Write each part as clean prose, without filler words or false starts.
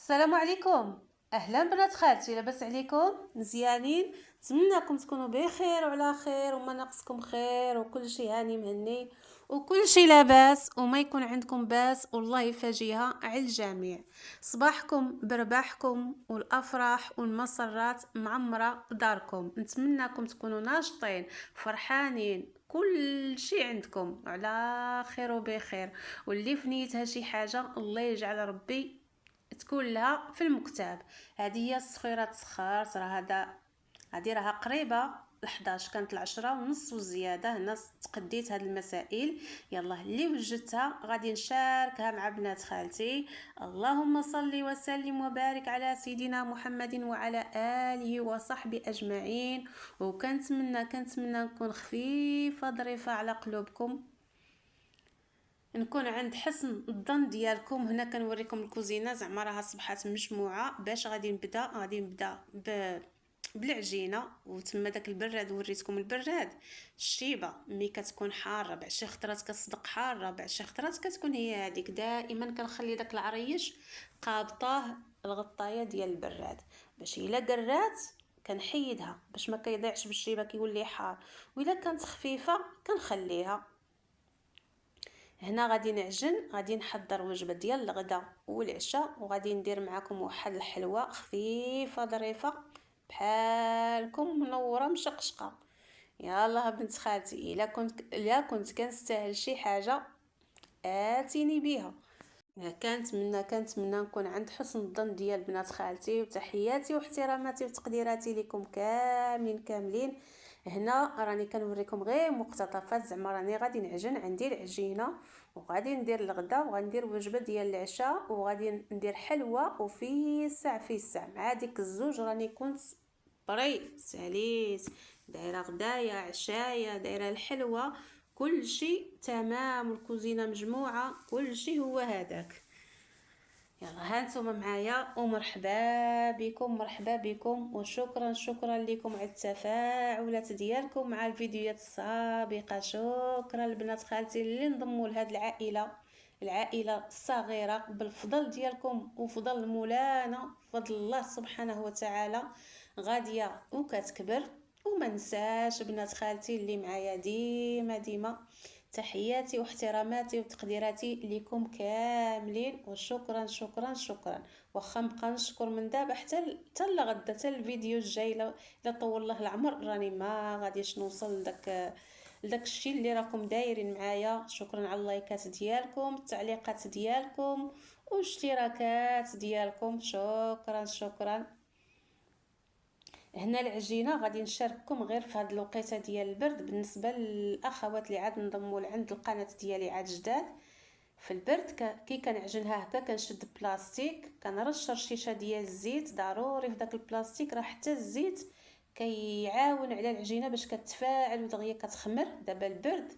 السلام عليكم. اهلا بنات خالتي، لاباس عليكم؟ مزيانين؟ نتمنىكم تكونوا بخير وعلى خير وما ناقصكم خير وكل شيء هاني مهني وكل شيء لاباس وما يكون عندكم باس، والله يفاجيها على الجميع. صباحكم برباحكم والافراح والمسرات معمره داركم. نتمنىكم تكونوا ناشطين فرحانين، كل شيء عندكم على خير وبخير، واللي في نيتها شي حاجه الله يجعل ربي تكون لها في المكتب. هذه هي الصخيره تسخرت، هذه راها قريبه ل11، كانت 10:30 وزياده. هنا تقديت هاد المسائل، يلا اللي وجدتها غادي نشاركها مع بنات خالتي. اللهم صل وسلم وبارك على سيدنا محمد وعلى اله وصحبه اجمعين. كنتمنى نكون خفيفه ظريفه على قلوبكم، نكون عند حسن الظن ديالكم. هنا كنوريكم الكوزينه، زعما راها صبحات مجموعه باش غادي نبدا بالعجينه. وتما داك البراد وريتكم البراد، الشيبه ملي كتكون حاره بعد شي خطرات كتصدق حاره، بعد شي خطرات كتكون هي هذيك. دائما كنخلي داك العريش قابطاه الغطايه ديال البراد، باش الا قرات كنحيدها باش ما كيضيعش بالشيبه كيولي حار. واذا كانت خفيفه كنخليها. هنا غادي نعجن، غادي نحضر وجبه ديال الغداء والعشاء، وغادي ندير معكم واحد الحلوه خفيفه ظريفه بحالكم منوره مشقشقه. يلا بنت خالتي، الا كنت كنستاهل شي حاجه اتيني بيها. كانت منا نكون عند حسن الظن ديال بنات خالتي، وتحياتي واحتراماتي وتقديراتي لكم كاملين. هنا راني كنوريكم غير مقتطفات، زعما راني غادي نعجن، عندي العجينه وغادي ندير الغدا وغادي ندير وجبه ديال العشاء وغادي ندير حلوه. وفي الساعه مع ديك الزوج راني كنت ساليت دايره غدايا عشايا، دايره الحلوه، كل شيء تمام، الكوزينه مجموعه، كل شيء هو هذاك. يلا هانتوما معايا ومرحبا بكم وشكرا لكم على التفاعلات ديالكم مع الفيديوهات السابقه. شكرا لبنات خالتي اللي انضموا لهاد العائله الصغيره بالفضل ديالكم وفضل مولانا، فضل الله سبحانه وتعالى غاديه وكتكبر. وما نساش بنات خالتي اللي معايا ديما تحياتي واحتراماتي وتقديراتي لكم كاملين، وشكرا. واخا نبقى نشكر من دابا حتى لغدا، حتى الفيديو الجاي لا طول الله العمر، راني ما غاديش نوصل لداك الشيء اللي راكم دايرين معايا. شكرا على اللايكات ديالكم، التعليقات ديالكم واشتراكات ديالكم. شكرا. هنا العجينه غادي نشارككم غير في هذه الوقيته ديال البرد. بالنسبه للاخوات اللي عاد انضموا عند القناه ديالي عاد جداد، في البرد كي كنعجنها هكا كنشد بلاستيك، كنرش رشيشه ديال الزيت ضروري في داك البلاستيك، راه حتى الزيت كيعاون على العجينه باش كتفاعل ودغيا كتخمر. دابا البرد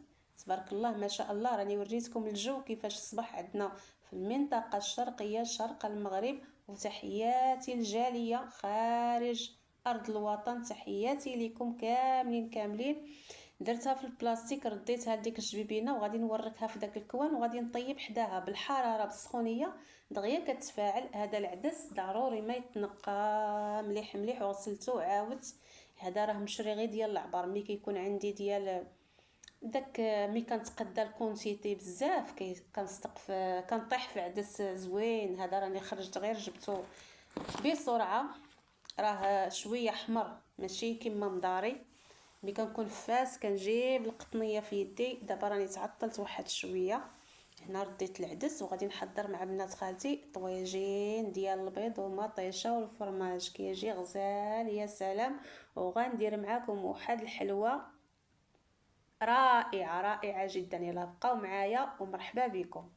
تبارك الله ما شاء الله، راني وريتكم الجو كيفاش صبح عندنا في المنطقه الشرقيه شرق المغرب. وتحياتي الجاليه خارج ارض الوطن، تحياتي لكم كاملين. درتها في البلاستيك، رديتها لديك الجبيبينه وغادي نوركها في داك الكوان وغادي نطيب حداها بالحراره بالسخونيه دغيا كتفاعل. هذا العدس ضروري ما يتنقى مليح وغسلته وعاودت. هذا راه مشري غير ديال العبر، ملي كيكون عندي ديال داك ملي كنتقدى الكونتيتي بزاف كنطيح في عدس زوين. هذا راني خرجت غير جبته بسرعه، راه شويه حمر ماشي كيما مداري. ملي كنكون فاس كنجيب القطنيه في يدي. دابا راني تعطلت واحد شويه. هنا رديت العدس وغادي نحضر مع بنات خالتي طويجين ديال البيض ومطيشه والفرماج كيجي غزال يا سلام. وغندير معاكم واحد الحلوه رائعه جدا. يلا بقاو معايا ومرحبا بكم.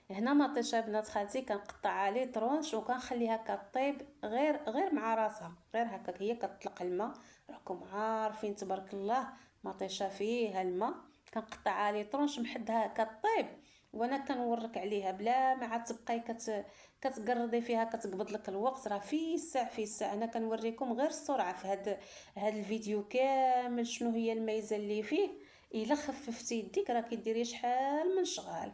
هنا مطيشه بنات خالتي كنقطعها لي طرونش وكنخليها كطيب غير مع راسها، غير هكاك هي كتطلق الماء. راكم عارفين تبارك الله مطيشه فيها الماء، كنقطعها لي طرونش محدها كطيب وانا كنورك عليها بلا ما عاد تبقاي كتقردي فيها كتقبض لك الوقت. راه في الساعه انا كنوريكم غير السرعه في هاد الفيديو كامل. شنو هي الميزه اللي فيه؟ الا خففتي يديك راه كديري شحال من شغال.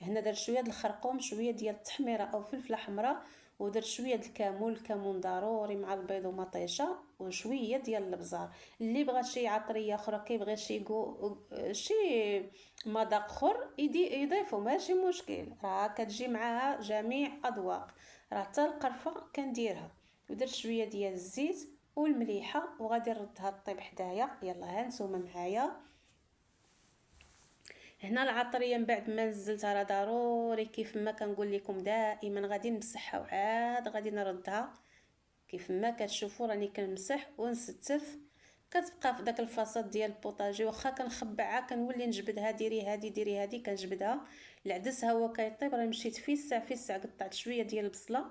هنا درت شويه د الخرقوم، شويه ديال التحميره او فلفله حمراء، ودرت شويه د الكمون ضروري مع البيض ومطيشه، وشويه ديال الابزار. اللي بغى شي عطريه اخرى، كيبغي شي مذاق اخر يضيفو، ماشي مشكل، راه كتجي معاها جميع اذواق. راه حتى القرفه كنديرها. ودرت شويه ديال الزيت والمليحه، وغادي نردها طيب حدايا. يلا ها نتوما معايا. هنا العطريه من بعد ما نزلتها راه ضروري كيف ما كنقول لكم دائما غادي نمسحها وعاد غادي نردها. كيف ما كتشوفوا راني كنمسح ونستف. كتبقى في داك الفصاد ديال البوطاجي، واخا كنخبعها كنولي نجبدها. ديري هادي ديري هادي، كنجبدها. العدس ها هو كيطيب. راه مشيت في الساعه قطعت شويه ديال البصله،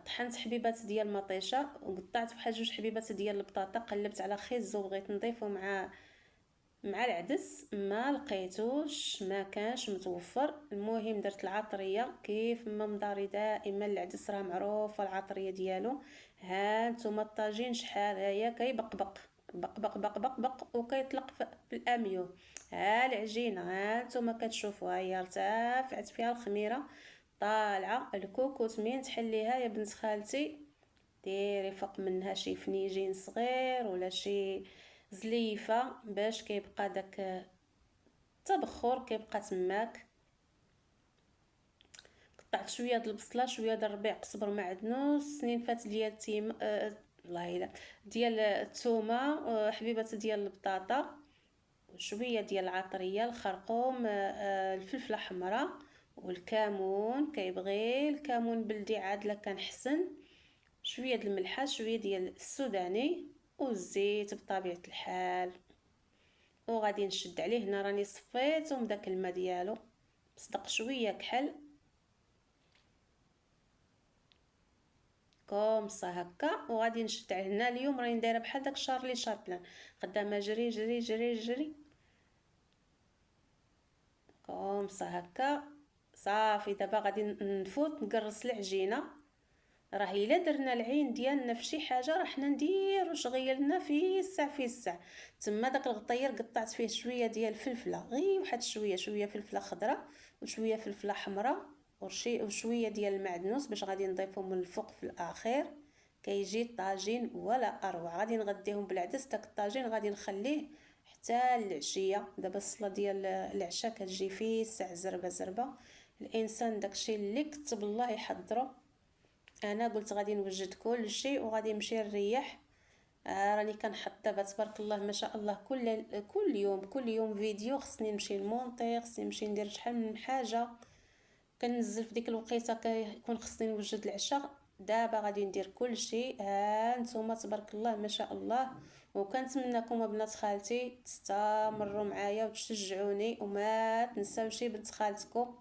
طحنت حبيبات ديال المطيشه، وقطعت بحال جوج حبيبات ديال البطاطا، قلبت على خيزو بغيت نضيفو مع العدس، ما لقيتوش، ما كانش متوفر. المهم درت العطريه كيف ما مداري دائما. العدس راه معروفه العطريه ديالو. ها نتوما الطاجين شحال هيا كيبقبق بق بق بق بق وكيطلق في الاميو. ها العجينه ها نتوما كتشوفوا، هيا ارتفعت فيها الخميره، طالعه الكوكوط. مين تحليها يا بنت خالتي، ديري فوق منها شي فنيجين صغير ولا شي زليفه باش كيبقى داك التبخر كيبقى تماك. قطعت شويه د البصله، شويه د الربيع، قزبر، معدنوس، سنين فات ديال تيم الله الا ديال الثومه، حبيبات ديال البطاطا، وشويه ديال العطريه، الخرقوم، الفلفله حمراء، والكمون. كيبغي الكمون بلدي عاد لا كان حسن. شويه د الملحه، شويه ديال السوداني، والزيت بطبيعه الحال. وغادي نشد عليه. هنا راني صفيته من داك الماء ديالو، صدق شويه كحل كومصا هكا. وغادي نشد عليه. هنا اليوم راني دايره بحال داك شارلي شابلان، خدامه جري جري جري جري كومصا هكا. صافي دابا غادي نفوت نقرص العجينه. راه الا درنا العين ديالنا في شي حاجه راه حنا نديرو شغيلنا في الساع. تما داك الغطير قطعت فيه شويه ديال الفلفله، غير واحد شويه فلفله خضراء وشويه فلفله حمراء وشويه ديال المعدنوس باش غادي نضيفهم من الفوق في الاخير. كيجي طاجين ولا اروع. غادي نغديهم بالعدس. داك الطاجين غادي نخليه حتى العشيه. دابا الصلاه ديال العشاء كتجي في الساع زربه زربه. الانسان داكشي اللي كتب الله يحضرو. انا قلت غادي نوجد كل شيء وغادي نمشي نريح. راني كنحط دابا تبارك الله ما شاء الله كل يوم فيديو. خصني نمشي نمونطي، خصني نمشي ندير شحال من حاجه. كننزل في ديك الوقيته كيكون خصني نوجد العشاء. دابا غادي ندير كل شيء. نتوما تبارك الله ما شاء الله. وكنتمنىكم بنات خالتي تستمروا معايا وتشجعوني، وما تنساوش بنت خالتكم.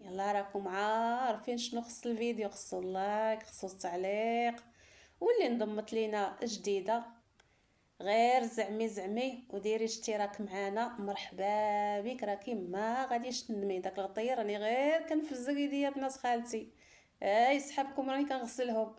يلا راكم عارفين شنو خص الفيديو، خصو اللايك، خصو التعليق. واللي انضمت لينا جديده غير زعمي وديري اشتراك معنا، مرحبا بك. راكي ما غاديش تندمي. داك الغطير راني غير كنفزق يديا بنات خالتي. اي صحابكم راني كنغسلهم،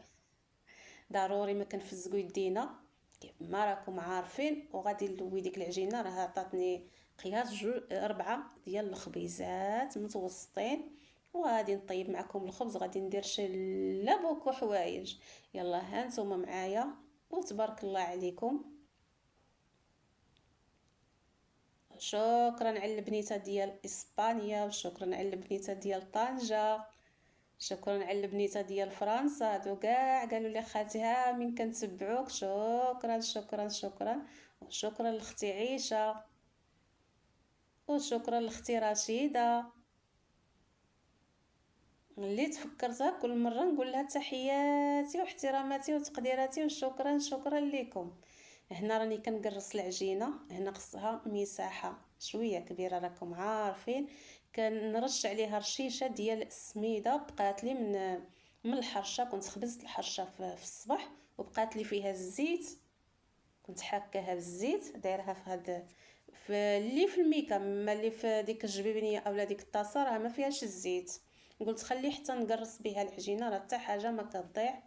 ضروري ما كنفزقوا يدينا كيف ما راكم عارفين. وغادي نلوي ديك العجينه. راه عطاتني قياس 4 ديال الخبيزات متوسطين. وغادي نطيب معكم الخبز. غادي ندير شله بوكو حوايج. يلا ها نتوما معايا وتبارك الله عليكم. شكرا على البنيته ديال اسبانيا، وشكرا على البنيته ديال طنجة، شكرا على البنيته ديال فرنسا. هادو كاع قالوا لي خالتي ها من كنتبعوك. شكرا شكرا شكرا. وشكرا لاختي عيشه، وشكرا لاختي رشيده اللي تفكرتها كل مره نقول لها تحياتي واحتراماتي وتقديراتي وشكرا شكرا لكم. هنا راني كنقرص العجينه. هنا خصها مساحه شويه كبيره راكم عارفين. كنرش عليها رشيشه ديال السميده بقات لي من الحرشه. كنت خبزت الحرشه في الصباح وبقات لي فيها الزيت. كنت حاكاها بالزيت دايرها في هاد في الميكا، ما اللي في ديك الجبيبنيه اولا ديك الطاسه راه ما فيهاش الزيت. قلت خلي حتى نقرص بها العجينه راه حتى حاجه ما كتضيع.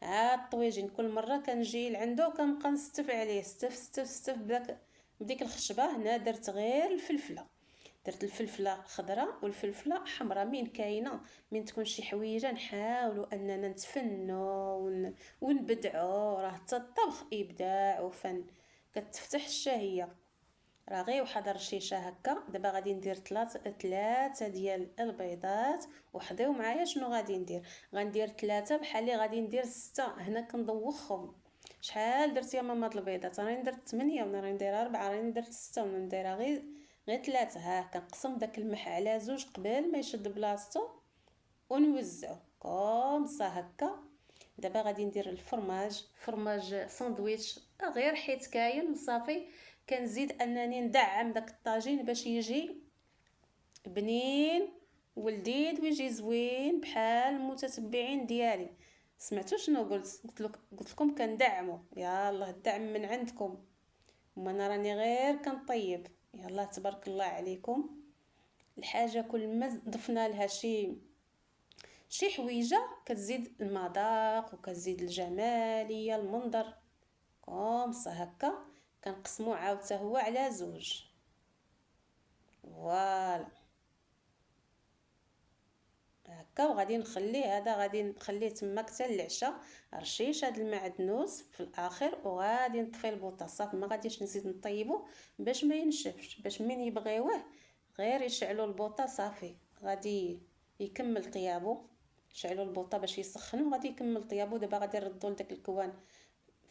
عاد الطويجين كل مره كنجي لعندو كنبقى نستف عليه ستف ستف ستف بديك الخشبه. هنا درت غير الفلفله. درت الفلفله خضراء والفلفله حمراء. من كاينه من تكون شي حويجه نحاولوا اننا نتفنوا ونبدعوا. راه حتى الطبخ ابداع وفن. كتفتح الشهيه. راه غير واحد الرشيشه هكا. دابا غادي ندير ثلاثه ديال البيضات. وحضيو معايا شنو غادي ندير. غندير ثلاثه بحال اللي غادي ندير سته. هنا كندوخهم. شحال درت يا ماما د البيضات؟ راني درت 8 ولا راني ندير 4 راني درت 6 ولا نديرها غير 3. ها كنقسم داك الملح على زوج قبل ما يشد بلاصتو ونوزعو كومصا هكا. دابا غادي ندير الفرماج. فرماج ساندويتش غير حيت كاين وصافي. كنزيد انني ندعم داك الطاجين باش يجي بنين ولذيذ ويجي زوين بحال المتتبعين ديالي. سمعتوا شنو قلت لكم كندعموا. يلا الدعم من عندكم. وما انا راني غير كنطيب. يلا تبارك الله عليكم. الحاجه كل ما ضفنا لها شي حويجه كتزيد المذاق وكتزيد الجماليه المنظر. كومصا هكا كنقسمو عاود حتى هو على زوج. فوالا هكا. وغادي نخليه هذا غادي نخليه تما حتى العشاء. رشيش هاد المعدنوس في الاخر وغادي نطفي البوطه صافي. ما غاديش نزيد نطيبو باش ما ينشفش. باش من يبغيوه غير يشعلوا البوطه صافي. غادي يكمل طيابو. شعلوا البوطه باش يسخنوا. غادي يكمل طيابو. دابا غادي نردو لداك الكوان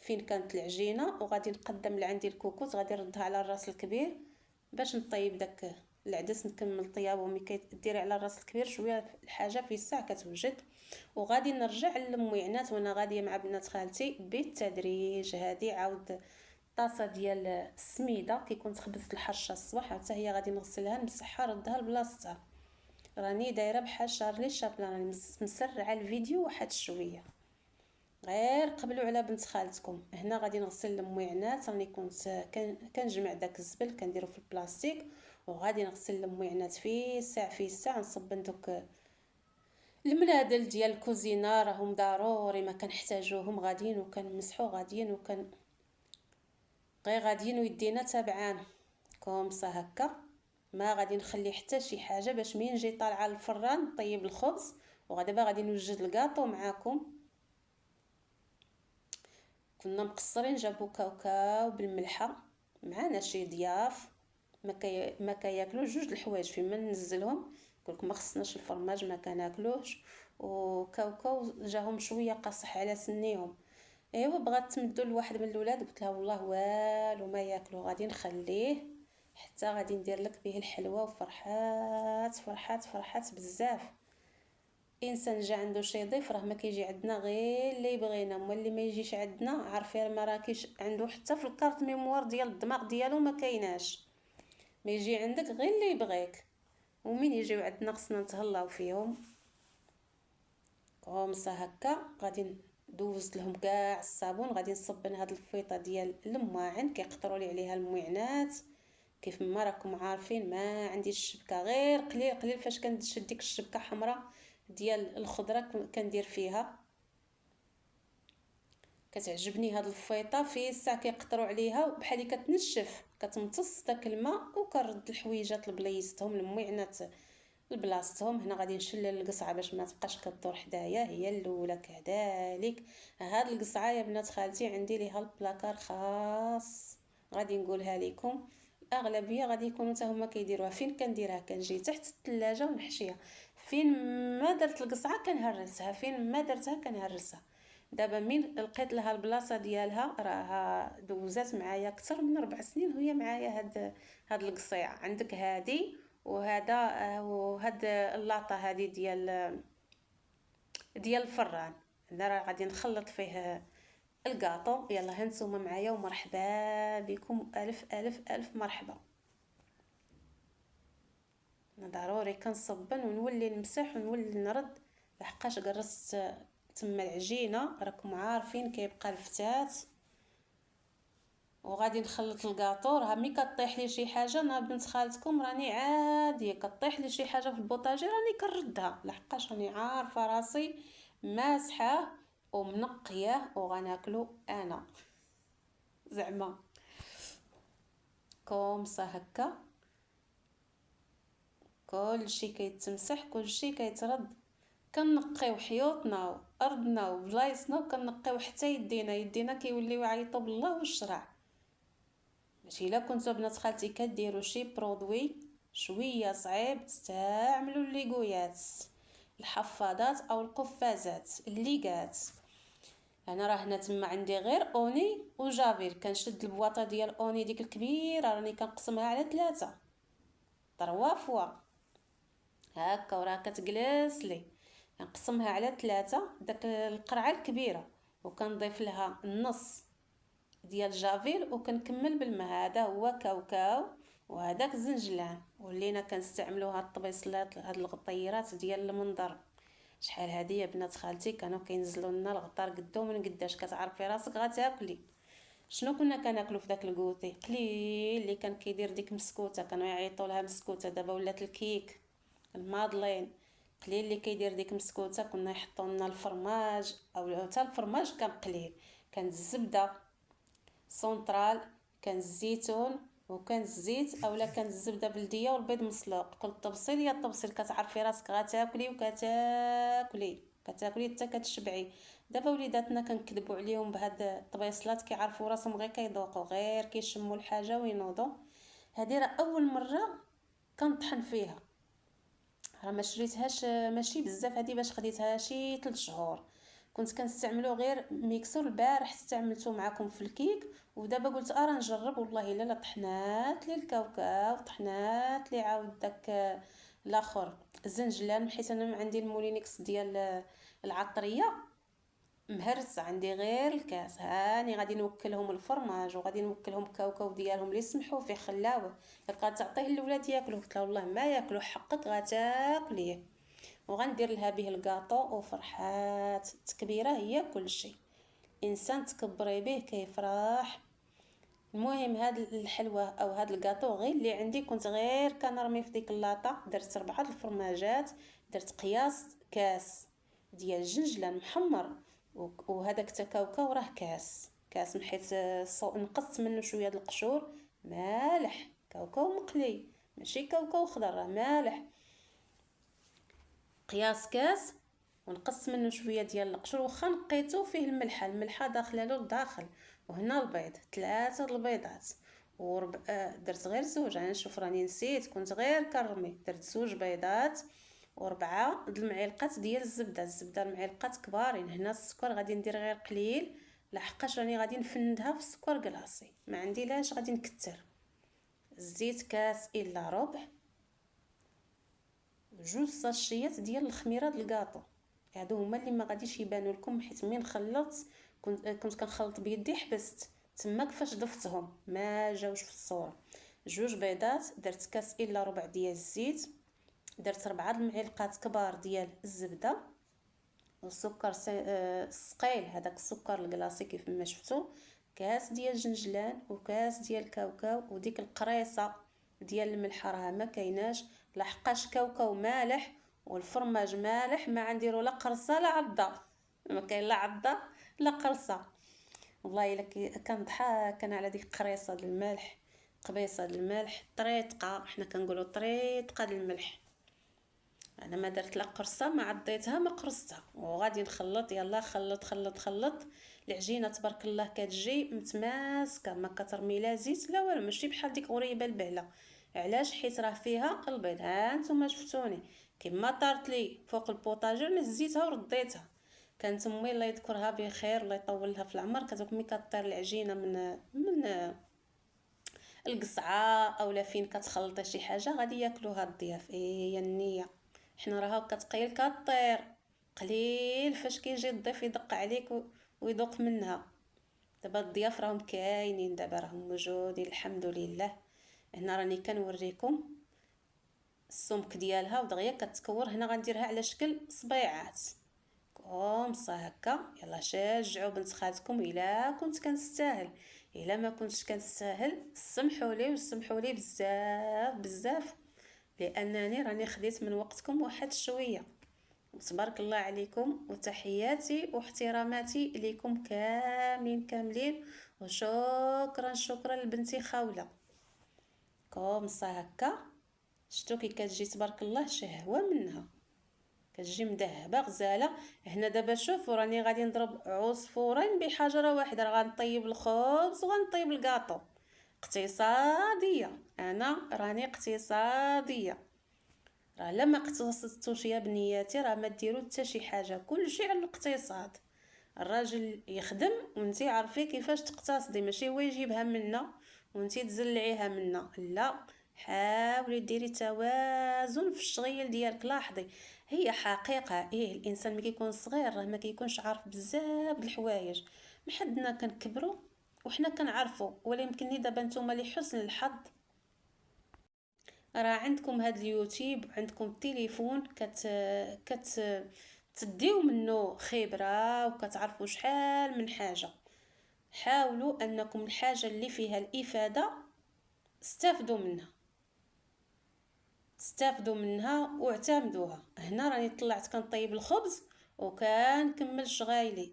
فين كانت العجينه. وغادي نقدم لعندي الكوكوط. غادي نردها على الراس الكبير باش نطيب داك العدس. نكمل طيابو. ملي كديري على الراس الكبير شويه الحاجه في الساعه كتوجد. وغادي نرجع للمويعنات وانا غاديه مع بنات خالتي بالتدريج. هذه عاود طاسه ديال السميده كيكون خبزت الحرشه الصباح حتى هي غادي نغسلها نمسحها ردها لبلاصتها. راني دايره بحال شارلي شابلان. راني مسرعه الفيديو واحد شويه. غير قبلوا على بنت خالتكم. هنا غادي نغسل المويعنات. راني كنت كنجمع داك الزبل كنديرو في البلاستيك. وغادي نغسل المويعنات في الساعه نصب دوك المنادل ديال الكوزينه. راهم ضروري ما كنحتاجوهم. غاديين وكنمسحو غاديين غير غاديين ويدينا تابعان. كومصا هكا. ما غادي نخلي حتى شي حاجه باش مين نجي طالعه للفران طيب الخبز. ودابا غادي نوجد الكاطو معاكم. كنا مقصرين جابو كاوكاو بالملحه. معانا شي ضياف ما كياكلوش جوج الحوايج فين ما ننزلهم. قلت ما خصناش الفرماج ما كناكلوش. وكاوكاو جاهم شويه قاصح على سنيهم. ايوا بغات تمدوا لواحد من الاولاد قلت لها والله والو ما ياكلوا. غادي نخليه حتى غادي ندير لك به الحلوه. وفرحات فرحات فرحات بزاف. انسان جا عنده شي ضيف راه ما كيجي عندنا غير اللي بغينا. اللي ما يجيش عندنا عارفين ما راكيش عنده حتى في الكارت ميموار ديال الدماغ ديالو ما كايناش. ما يجي عندك غير اللي يبغيك. ومين يجيو عندنا خصنا نتهلاو فيهم. كومصا هكا. غادي دوزت لهم كاع الصابون. غادي نصب هاد الفيطه ديال الماعن كيقطروا لي عليها المويعنات. كيف ما راكم عارفين ما عنديش الشبكه غير قليل قليل. فاش كنشد ديك الشبكه حمراء ديال الخضره كندير فيها. كتعجبني هاد الفيطه في الساعه كيقطروا عليها بحال كتنشف كتمتص داك الماء. وكنرد الحويجات لبلايصتهم المويعنات لبلاصتهم. هنا غادي نشلل القصعه باش ما تبقاش كدور حدايا. هي الاولى كذلك. هاد القصعه يا بنات خالتي عندي ليها البلاكار خاص. غادي نقولها لكم. الاغلبيه غادي يكونوا حتى هما كيديروها. فين كنديرها كنجي تحت الثلاجه ونحشيها. فين ما درت القصعه كنهرسها. فين ما درتها كنهرسها. دابا من لقيت لها البلاصه ديالها راه دوزات معايا اكثر من 4 سنين وهي معايا. هاد القصيع عندك هادي وهاد اللاطه هادي ديال الفران. انا راه غادي نخلط فيه الكاطو. يلا هانتوما معايا ومرحبا بكم. الف الف الف مرحبا. انا ضروري كنصبن ونولي نمسح ونولي نرد لحقاش قرصت تما العجينه. راكم عارفين كيبقى الفتات. وغادي نخلط الكاطو. راه ملي كطيح لي شي حاجه انا بنت خالتكم راني عاديه. كطيح لي شي حاجه في البوطاجي راني كنردها لحقاش راني عارفه راسي ماسحه ومنقيه وغناكلو انا زعما. كومصا هكا. كلشي كيتمسح، كلشي كيترد. كنقيو حيوطنا وارضنا وبلايصنا، وكنقيو حتى يدينا كيوليو يعيطوا بالله والشرع. ماشي الا كنتو بنات خالتي كديروا شي برودوي شويه صعيب، استعملوا الليغويات، الحفاضات او القفازات، الليغات. انا راه هنا تما عندي غير اوني وجافيل. كنشد البواطه ديال اوني ديك الكبيره، راني كنقسمها على 3 3 فوا هكا، وراه كتجلس لي. كنقسمها على 3 داك القرعه الكبيره، وكنضيف لها النص ديال جافيل، وكنكمل بالماء. هذا هو كاوكاو، وهذاك زنجلان. ولينا كنستعملوا هاد الطبيصلات، هاد الغطيرات ديال المنظر. شحال هادي يا بنات خالتي كانوا كينزلوا لنا الغطار قدو من قداش. كتعرفي راسك غتاكلي. شنو كنا كناكلوا في داك الكوتي قليل اللي كان كيدير ديك مسكوته، كانوا يعيطوا لها مسكوته. دابا ولات الكيك، المادلين. قليل اللي كيدير ديك مسكوته. كنا يحطوا لنا الفرماج، او حتى الفرماج كان قليل. كانت الزبده سونطرال، كان الزيتون، وكان الزيت، اولا كان الزبده بلديه والبيض مسلوق. قلت تبصيل يا التبصيل، كتعرفي راسك غتاكلي كتاكلي حتى كتشبعي. دابا وليداتنا كنكذبوا عليهم بهاد الطبيصلات، كيعرفوا راسهم غير كيذوقوا، غير كيشموا الحاجه وينوضوا. هذه راه اول مره كنطحن فيها. راه ما شريتهاش ماشي بزاف، هذه باش خديتها شي 3 شهور. كنت كنستعملو غير ميكسور. البارح استعملته معكم في الكيك، ودابا قلت ارا نجرب. والله الا لا طحنات لي الكاوكاو، طحنات لي عاود داك الاخر الزنجلان. حيت انا ما عندي المولينكس ديال العطريه مهرس، عندي غير الكاس. هاني غادي نوكلهم الفرماج، وغادي نوكلهم كاوكاو ديالهم اللي سمحوا فيه خلاوه. بقات تعطيه الاولاد ياكلوه. قلت لها والله ما ياكلوا، حقك غتاكليه. وغندير لها به الكاطو وفرحات تكبيره. هي كل شيء انسان تكبري به كيفرح. المهم هاد الحلوه او هاد الكاطو غير اللي عندي، كنت غير كنرمي في ديك اللاطه. درت 4 الفرماجات، درت قياس كاس ديال الجنجلان محمر، وهذاك تكاوكاو راه كاس من حيث نقصت منه شويه د القشور. مالح، كاوكاو مقلي ماشي كاوكاو خضر، راه مالح. قياس كاس، ونقص منه شويه ديال القشور. واخا نقيتو فيه الملحه داخله له لداخل. وهنا البيض 3 البيضات، درت غير 2. انا نشوف راني نسيت، كنت غير كنرمي. درت 2 بيضات و4 المعالق ديال الزبده المعلقات كبارين. هنا السكر غادي ندير غير قليل، لحقاش راني غادي نفندها في السكر كلاصي، ما عندي لاش غادي نكتر. الزيت كاس الا ربع، 2 ساشيات ديال الخميره د الكاطو. هادو هما اللي ما غاديش يبانوا لكم، حيت من خلطت كنت كنخلط بيدي، حبست تما كيفاش ضفتهم ما جاوش في الصوره. 2 بيضات، درت كاس الا ربع ديال الزيت، درت 4 المعلقات كبار ديال الزبده، والسكر ثقيل، هذاك السكر الكلاصي كيف ما شفتوا. كاس ديال الجنجلان، وكاس ديال الكاوكاو، وديك القريصه ديال الملح راه ما كايناش، لحقاش كاوكاو مالح والفرماج مالح. ما عنديرو لا قرصه لا عضه، ما كاين لا عضه لا قرصه. والله الا كنضحك انا على ديك القريصه ديال الملح، قبيصه ديال الملح طريطقه، حنا كنقولوا طريطقه ديال الملح. انا ما درت لا قرصه، ما عضيتها، ما قرصتها. وغادي نخلط. يلا خلط خلط خلط. العجينه تبارك الله كتجي متماسكه، ما كترمي لا زيت لا والو، ماشي بحال ديك غريبه البهله. علاش؟ حيت راه فيها البيض. ها نتوما شفتوني كيما طارت لي فوق البوطاجير، هزيتها ورديتها. كانت امي الله يذكرها بخير، الله يطول لها في العمر، كتقول ملي كطير العجينه من القصعه اولا فين كتخلطي شي حاجه غادي ياكلوها الضياف. هي النيه. حنا راه كتقيل كطير قليل، فاش كيجي الضيف يدق عليك ويذوق منها. دابا الضياف راهم كاينين، دابا راهم موجودين الحمد لله. هنا راني كنوريكم السمك ديالها، ودغيا كتكور. هنا غنديرها على شكل صبيعات كومصا هكا. يلا شجعوا بنت خالتكم الا كنت كنستاهل. الا ما كنتش كنستاهل سمحوا لي، وسمحوا لي بزاف بزاف، لانني راني خديت من وقتكم واحد شويه. وتبارك الله عليكم، وتحياتي واحتراماتي ليكم كاملين. وشكرا لبنتي خاوله كومصا هكا. شفتوا كي كتجي تبارك الله شهوه منها، كتجي مذهبه غزاله. هنا دابا شوفوا راني غادي نضرب عصفورين بحجره واحده، راه غنطيب الخبز وغنطيب الكاطو. اقتصاديه، انا راني اقتصاديه. راه لما اقتصدتوش يا بنياتي راه ما ديروا حتى شي حاجه، كلشي على الاقتصاد. الراجل يخدم وانتي عارفي كيفاش تقتصدي، ماشي هو يجيبها منا وانتي تزلعيها منا، لا. حاولي ديري توازن في الشغيل ديالك. لاحظي، هي حقيقه الانسان ملي كيكون صغير راه ما كيكونش عارف بزاف د الحوايج. محدنا كنكبروا وحنا كنعرفوا، ولا يمكنني دابا نتوما لحسن الحظ راه عندكم هاد اليوتيوب، عندكم التليفون كت تديو منه خبرة وكتعرفوا شحال من حاجة. حاولوا انكم الحاجة اللي فيها الافادة استافدوا منها، استافدوا منها واعتمدوها. هنا راني طلعت كنطيب الخبز وكنكمل شغايلي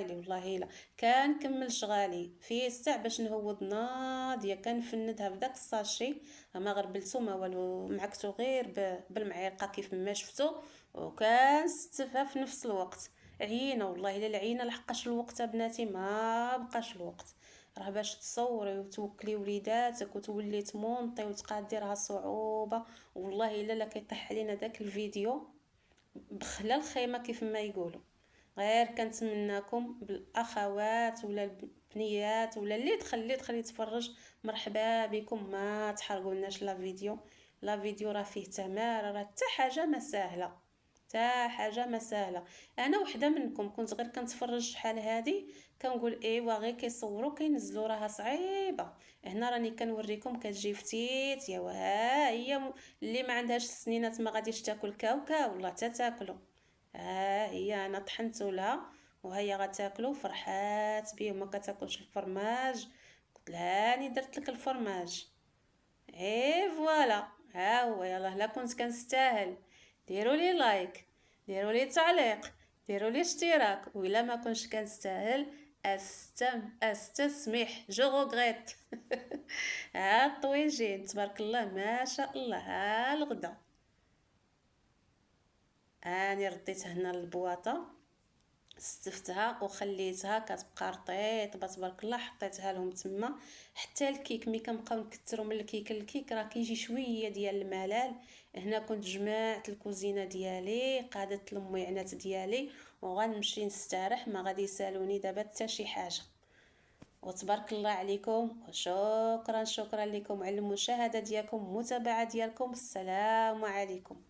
والله الا كنكمل شغالي في الساع باش نهود ناضيه كنفندها بداك الساشي. ما غربلتو ما والو، معكتو غير بالمعيرقه كيف ما شفتو، وكنستفها في نفس الوقت. عيينه والله الا العينه لحقاش الوقت بناتي ما بقاش الوقت. راه باش تصوري وتوكلي وليداتك وتولي تمونطي وتقادي راه صعوبه. والله الا لا كيطيح علينا داك الفيديو بخلا الخيمه كيف ما يقولوا. غير كنتمناكم بالاخوات ولا البنيات ولا اللي دخل يتفرج، مرحبا بكم، ما تحرقولناش لا فيديو. لا فيديو راه فيه تماره، راه حتى حاجه ما سهله، حتى حاجه ما سهله. انا وحده منكم كنت غير كنتفرج شحال هادي كنقول ايوا غير كيصوروا كينزلوا راها صعيبه. هنا راني كنوريكم كتجي فتيت يا وها هي اللي ما عندهاش السنينات ما غاديش تاكل كاوكا والله حتى تاكلوا. ها هي انا طحنت لها وهي غتاكلوا، فرحات بيه ما كتاكلش الفرماج. قلت لها اني درت لك الفرماج. فوالا، ها هو. يلا لا كنت كنستاهل ديروا لي لايك، ديروا لي تعليق، ديروا لي اشتراك، وإلا ما كنتش كنستاهل استسمح جو غوغريت. ها الطويجين تبارك الله ما شاء الله. ها الغدا اني رديت هنا للبواطه، استفتها وخليتها كتبقى رطيطه تبارك الله، حطيتها لهم تما. حتى الكيك ملي كنبقاو نكثروا من الكيك راه كيجي شويه ديال الملال. هنا كنت جمعت الكوزينه ديالي، قادت المعينات ديالي وغنمشي نستريح، ما غادي يسالوني دابا حتى شي حاجه. وتبارك الله عليكم، وشكرا شكرا لكم على المشاهده ديالكم، المتابعه ديالكم. السلام عليكم.